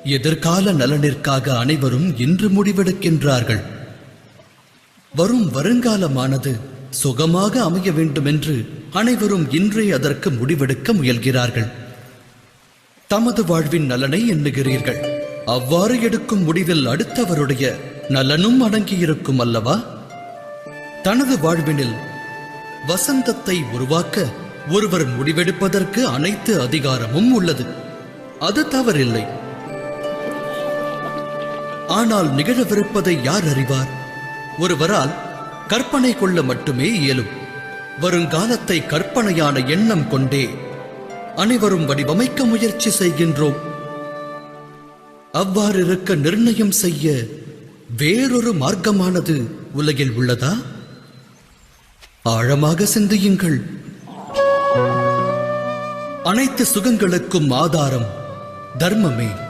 எதிர்கால நலனிற்காக அனைவரும் இன்று முடிவெடுக்கின்றார்கள். வரும் வருங்காலமானது சுகமாக அமைய வேண்டும் என்று அனைவரும் இன்றே அதற்கு முடிவெடுக்க முயல்கிறார்கள். தமது வாழ்வின் நலனை எண்ணுகிறீர்கள். அவ்வாறு எடுக்கும் முடிவில் அடுத்தவருடைய நலனும் அடங்கியிருக்கும் அல்லவா? தனது வாழ்வினில் வசந்தத்தை உருவாக்க ஒருவர் முடிவெடுப்பதற்கு அனைத்து அதிகாரமும் உள்ளது. அது தவறில்லை. ஆனால் நிகழவிருப்பதை யார் அறிவார்? ஒருவரால் கற்பனை கொள்ள மட்டுமே இயலும். வருங்காலத்தை கற்பனையான எண்ணம் கொண்டே அனைவரும் வடிவமைக்க முயற்சி செய்கின்றோம். அவ்வாறு இருக்க நிர்ணயம் செய்ய வேறொரு மார்க்கமானது உலகில் உள்ளதா? ஆழமாக சிந்தியுங்கள். அனைத்து சுகங்களுக்கும் ஆதாரம் தர்மமே.